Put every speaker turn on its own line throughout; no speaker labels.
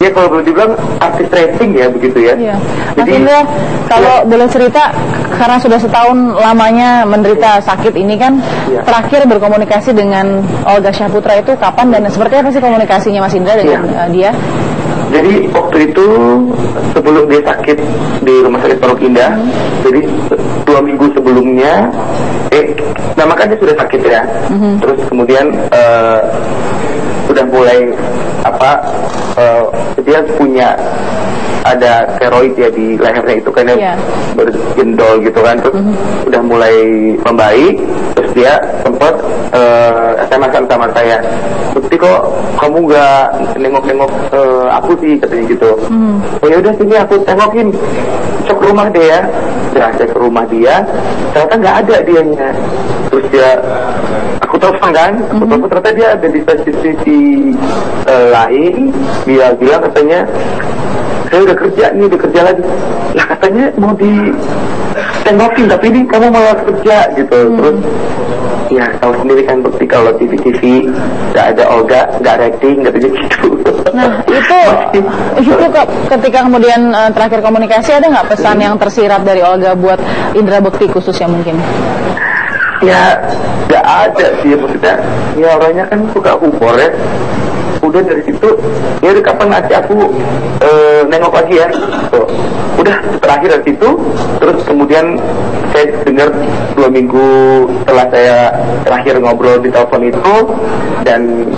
ya kalau boleh dibilang artis racing ya begitu ya.
Iya. Mas Indra, kalau boleh cerita, karena sudah setahun lamanya menderita sakit ini kan, terakhir berkomunikasi dengan Olga Syahputra itu kapan dan seperti apa sih komunikasinya Mas Indra dengan dia?
Jadi waktu itu sebelum dia sakit di Rumah Sakit Pondok Indah, jadi 2 minggu sebelumnya, nah makanya sudah sakit ya. Terus kemudian udah mulai dia punya ada keroid ya di lehernya itu kan bergendol gitu kan, terus udah mulai membaik. Terus dia sempat SMS-an sama saya, bukti kok kamu nggak nengok-nengok aku sih, katanya gitu. Oh ya udah sini aku tengokin, cek rumah deh ya. Udah saya ke rumah dia, ternyata nggak ada dianya. Terus aku telepon kan, ternyata dia ada di stasiun lain. Dia bilang katanya, saya udah kerja lagi. Lah katanya mau ditengokin, tapi ini kamu malah kerja gitu. Terus ya tahu sendiri kan, bukti kalau TV nggak ada Olga, nggak rating, katanya gitu.
Nah itu ketika kemudian terakhir komunikasi, ada nggak pesan yang tersirat dari Olga buat Indra Bekti khususnya mungkin?
Ya nggak ada sih, maksudnya ya orangnya kan suka humor ya. Udah dari situ, ya udah kapan nanti aku nengok lagi ya. Tuh. Udah terakhir dari situ, terus kemudian saya dengar 2 minggu setelah saya terakhir ngobrol di telepon itu, dan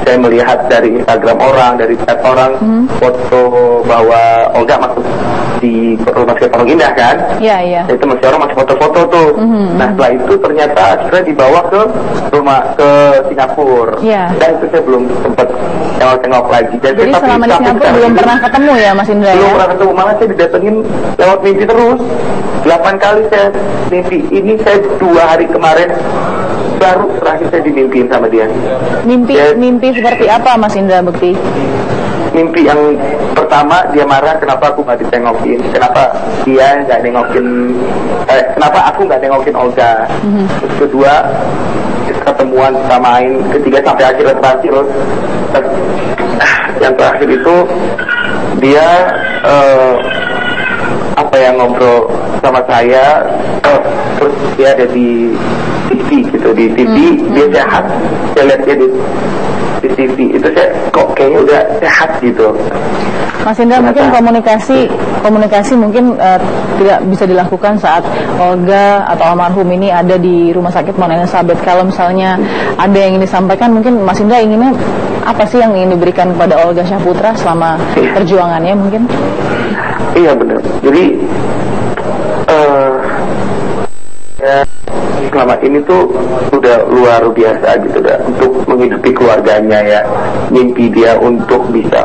saya melihat dari Instagram orang, dari chat orang, foto bahwa Olga masuk di Rumah Sakit Pondok Indah kan? Iya. Itu masih orang masih foto-foto tuh. Nah setelah itu ternyata akhirnya dibawa ke Singapura. Dan itu saya belum sempat tengok lagi.
Jadi selama di Singapura belum pernah ketemu ya Mas Indra?
Belum pernah ketemu, malah saya didatengin lewat mimpi terus. 8 kali saya mimpi. Ini saya 2 hari kemarin baru terakhir saya dimimpiin sama dia.
Mimpi seperti apa Mas Indra Bekti?
Mimpi yang pertama, dia marah kenapa aku nggak ditengokin, kenapa dia nggak nengokin, kenapa aku nggak nengokin Olga. Terus kedua, ketemuan samain, ketiga sampai akhirnya terakhir. Yang terakhir itu dia ngobrol sama saya, terus dia ada di TV gitu, di TV dia sehat, saya lihat dia di TV itu, saya kok kayaknya udah sehat gitu.
Mas Indra, mungkin komunikasi mungkin tidak bisa dilakukan saat Olga atau almarhum ini ada di Rumah Sakit Mount Elizabeth. Kalau misalnya ada yang ingin disampaikan, mungkin Mas Indra inginnya apa sih yang ingin diberikan kepada Olga Syahputra selama perjuangannya mungkin?
Iya benar. Jadi selama ini tuh udah luar biasa gitu dah, untuk menghidupi keluarganya ya. Mimpi dia untuk bisa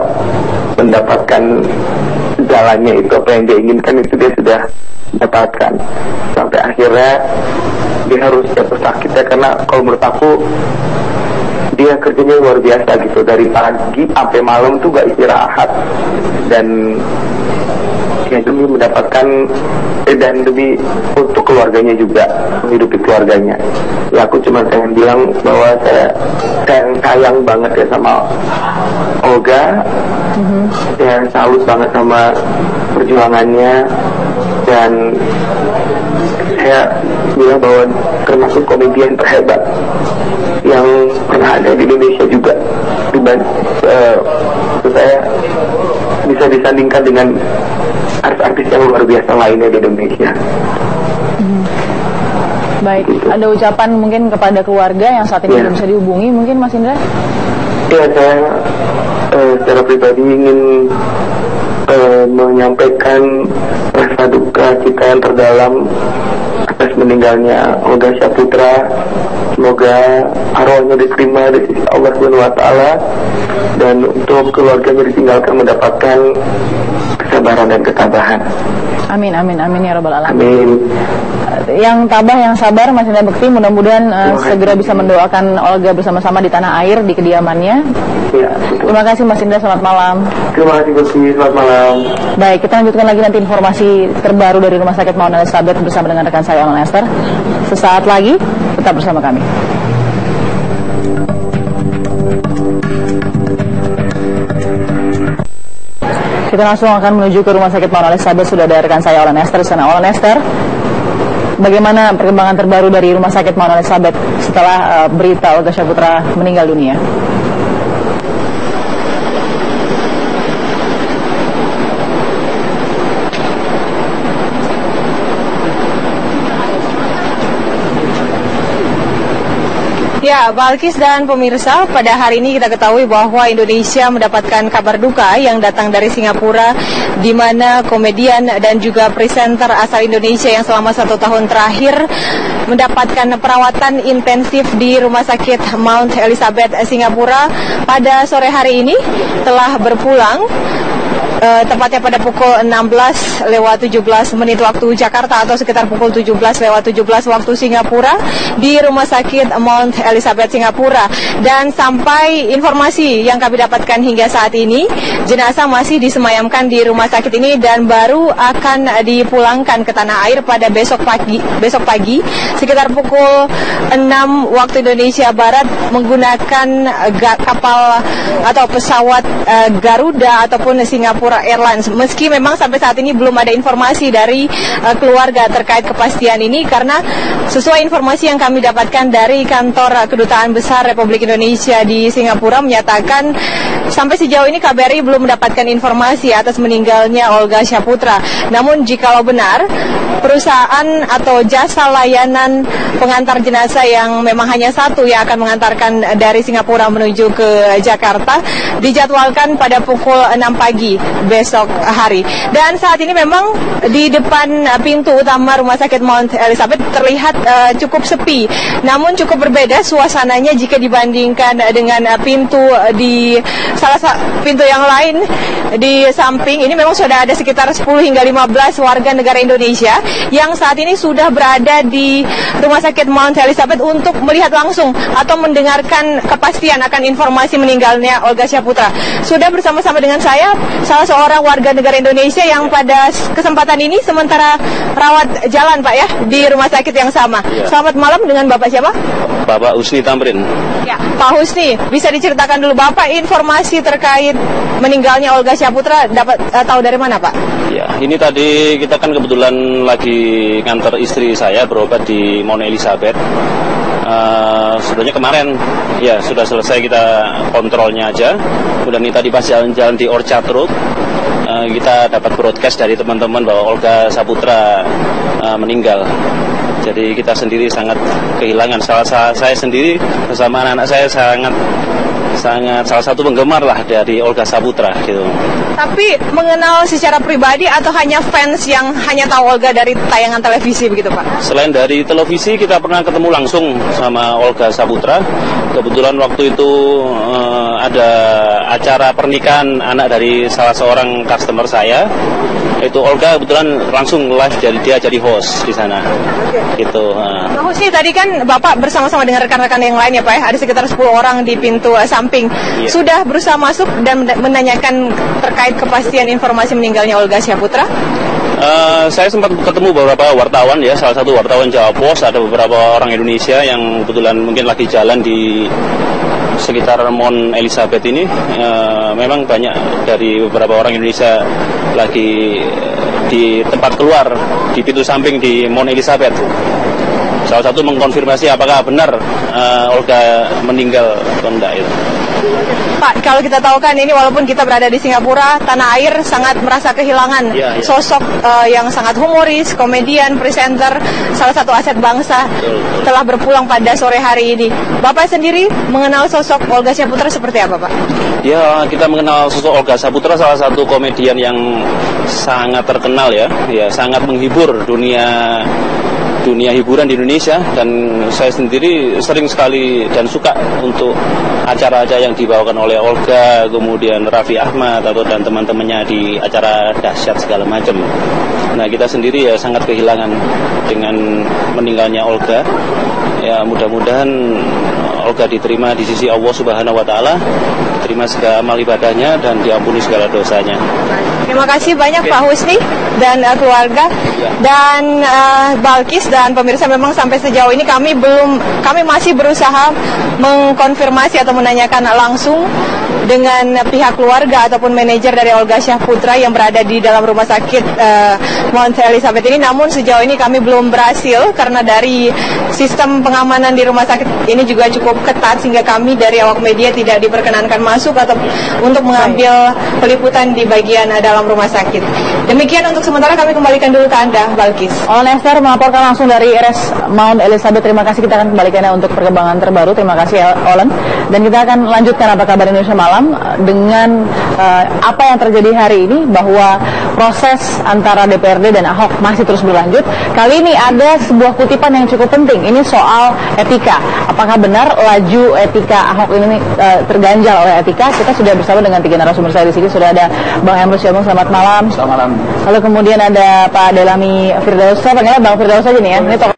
mendapatkan jalannya itu, apa yang dia inginkan itu dia sudah dapatkan. Sampai akhirnya dia harus jatuh sakit ya, karena kalau menurut aku dia kerjanya luar biasa gitu, dari pagi sampai malam tuh gak istirahat, dan ya demi mendapatkan dan demi untuk keluarganya juga, menghidupi keluarganya. Ya aku cuma pengen bilang bahwa saya sayang banget ya sama Olga, saya salut banget sama perjuangannya, dan saya bilang bahwa termasuk komedian terhebat yang pernah ada di Indonesia juga. Saya bisa disandingkan dengan artis-artis yang luar biasa lainnya di Indonesia.
Baik, ada ucapan mungkin kepada keluarga yang saat ini belum bisa dihubungi mungkin Mas Indra?
Ya, saya secara pribadi ingin menyampaikan rasa duka kita yang terdalam atas meninggalnya Olga Syahputra. Semoga arwahnya diterima di sisi Allah SWT, dan untuk keluarganya ditinggalkan mendapatkan kesabaran dan ketabahan.
Amin ya rabbal alamin.
Amin.
Yang tabah, yang sabar Mas Indra Bekti, mudah-mudahan segera bisa mendoakan Olga bersama-sama di tanah air, di kediamannya. Ya. Terima kasih Mas Indra, selamat malam.
Terima kasih Bekti, selamat malam.
Baik, kita lanjutkan lagi nanti informasi terbaru dari Rumah Sakit Mount Elizabeth bersama dengan rekan saya Amal Esther. Sesaat lagi, tetap bersama kami. kita langsung akan menuju ke Rumah Sakit Mount Elizabeth. Sudah ada rekan saya Olan Esther. Olan Esther, bagaimana perkembangan terbaru dari Rumah Sakit Mount Elizabeth setelah berita Olga Syaputra meninggal dunia?
Ya, Balkis dan pemirsa, pada hari ini kita ketahui bahwa Indonesia mendapatkan kabar duka yang datang dari Singapura, di mana komedian dan juga presenter asal Indonesia yang selama 1 tahun terakhir mendapatkan perawatan intensif di Rumah Sakit Mount Elizabeth Singapura pada sore hari ini telah berpulang. Tepatnya pada pukul 16:17 waktu Jakarta atau sekitar pukul 17:17 waktu Singapura di Rumah Sakit Mount Elizabeth Singapura. Dan sampai informasi yang kami dapatkan hingga saat ini, jenazah masih disemayamkan di rumah sakit ini dan baru akan dipulangkan ke tanah air pada besok pagi sekitar pukul 6 waktu Indonesia Barat menggunakan kapal atau pesawat Garuda ataupun Singapura Airlines. Meski memang sampai saat ini belum ada informasi dari keluarga terkait kepastian ini, karena sesuai informasi yang kami dapatkan dari kantor Kedutaan Besar Republik Indonesia di Singapura menyatakan sampai sejauh ini KBRI belum mendapatkan informasi atas meninggalnya Olga Syaputra. Namun jikalau benar, perusahaan atau jasa layanan pengantar jenazah yang memang hanya satu yang akan mengantarkan dari Singapura menuju ke Jakarta dijadwalkan pada pukul 6 pagi besok hari. Dan saat ini memang di depan pintu utama Rumah Sakit Mount Elizabeth terlihat cukup sepi. Namun cukup berbeda suasananya jika dibandingkan dengan pintu di pintu yang lain di samping. Ini memang sudah ada sekitar 10 hingga 15 warga negara Indonesia yang saat ini sudah berada di Rumah Sakit Mount Elizabeth untuk melihat langsung atau mendengarkan kepastian akan informasi meninggalnya Olga Syaputra. Sudah bersama-sama dengan saya salah seorang warga negara Indonesia yang pada kesempatan ini sementara rawat jalan, Pak, ya, di rumah sakit yang sama. Ya. Selamat malam, dengan Bapak siapa?
Bapak Husni Tamrin.
Ya, Pak Husni, bisa diceritakan dulu Bapak informasi terkait meninggalnya Olga Syaputra dapat tahu dari mana, Pak?
Ya, ini tadi kita kan kebetulan lagi nganter istri saya berobat di Mount Elizabeth. Sebenarnya kemarin ya sudah selesai kita kontrolnya aja. Kemudian ini tadi pas jalan-jalan di Orchard Road, kita dapat broadcast dari teman-teman bahwa Olga Syaputra meninggal. Jadi kita sendiri sangat kehilangan. Saya sendiri bersama anak-anak saya sangat salah satu penggemar lah dari Olga Syaputra gitu.
Tapi mengenal secara pribadi atau hanya fans yang hanya tahu Olga dari tayangan televisi begitu, Pak?
Selain dari televisi, kita pernah ketemu langsung sama Olga Syaputra. Kebetulan waktu itu ada acara pernikahan anak dari salah seorang customer saya. Itu Olga kebetulan langsung live, dia jadi host di sana.
Oke.
Gitu.
Pak Husni, tadi kan Bapak bersama-sama dengan rekan-rekan yang lain ya, Pak, ya? Ada sekitar 10 orang di pintu samping.
Iya.
Sudah berusaha masuk dan menanyakan terkait kepastian informasi meninggalnya Olga Syaputra?
Saya sempat ketemu beberapa wartawan ya, salah satu wartawan Jawa Pos, ada beberapa orang Indonesia yang kebetulan mungkin lagi jalan di sekitar Mount Elizabeth ini. Memang banyak dari beberapa orang Indonesia lagi di tempat keluar di pintu samping di Mount Elizabeth. Salah satu mengkonfirmasi apakah benar Olga meninggal atau enggak itu.
Pak, kalau kita tahu kan ini walaupun kita berada di Singapura, tanah air sangat merasa kehilangan sosok yang sangat humoris, komedian, presenter, salah satu aset bangsa telah berpulang pada sore hari ini. Bapak sendiri mengenal sosok Olga Syaputra seperti apa, Pak?
Ya, kita mengenal sosok Olga Syaputra, salah satu komedian yang sangat terkenal ya, sangat menghibur dunia hiburan di Indonesia, dan saya sendiri sering sekali dan suka untuk acara-acara yang dibawakan oleh Olga, kemudian Raffi Ahmad dan teman-temannya di acara dahsyat segala macam. Nah, kita sendiri ya sangat kehilangan dengan meninggalnya Olga. Ya, mudah-mudahan semoga diterima di sisi Allah Subhanahu wa Ta'ala, diterima segala amal ibadahnya dan diampuni segala dosanya.
Terima kasih banyak Pak Husni dan keluarga dan Balkis dan pemirsa. Memang sampai sejauh ini kami masih berusaha mengkonfirmasi atau menanyakan langsung dengan pihak keluarga ataupun manajer dari Olga Syahputra yang berada di dalam rumah sakit Mount Elizabeth ini. Namun sejauh ini kami belum berhasil karena dari sistem pengamanan di rumah sakit ini juga cukup ketat sehingga kami dari awak media tidak diperkenankan masuk atau untuk mengambil peliputan di bagian dalam rumah sakit. Demikian untuk sementara, kami kembalikan dulu ke Anda, Balkis.
Olen Esther melaporkan langsung dari RS Mount Elizabeth. Terima kasih, kita akan kembalikannya untuk perkembangan terbaru. Terima kasih Olen. Dan kita akan lanjutkan Apa Kabar Indonesia Malam dengan apa yang terjadi hari ini, bahwa proses antara DPRD dan Ahok masih terus berlanjut. Kali ini ada sebuah kutipan yang cukup penting. Ini soal etika. Apakah benar laju etika Ahok ini terganjal oleh etika? Kita sudah bersama dengan 3 narasumber saya di sini. Sudah ada Bang Emrus Syabung, selamat malam.
Selamat malam.
Lalu kemudian ada Pak Delami Firdaus. Saya panggilnya Bang Firdaus aja nih ya. Ini tokoh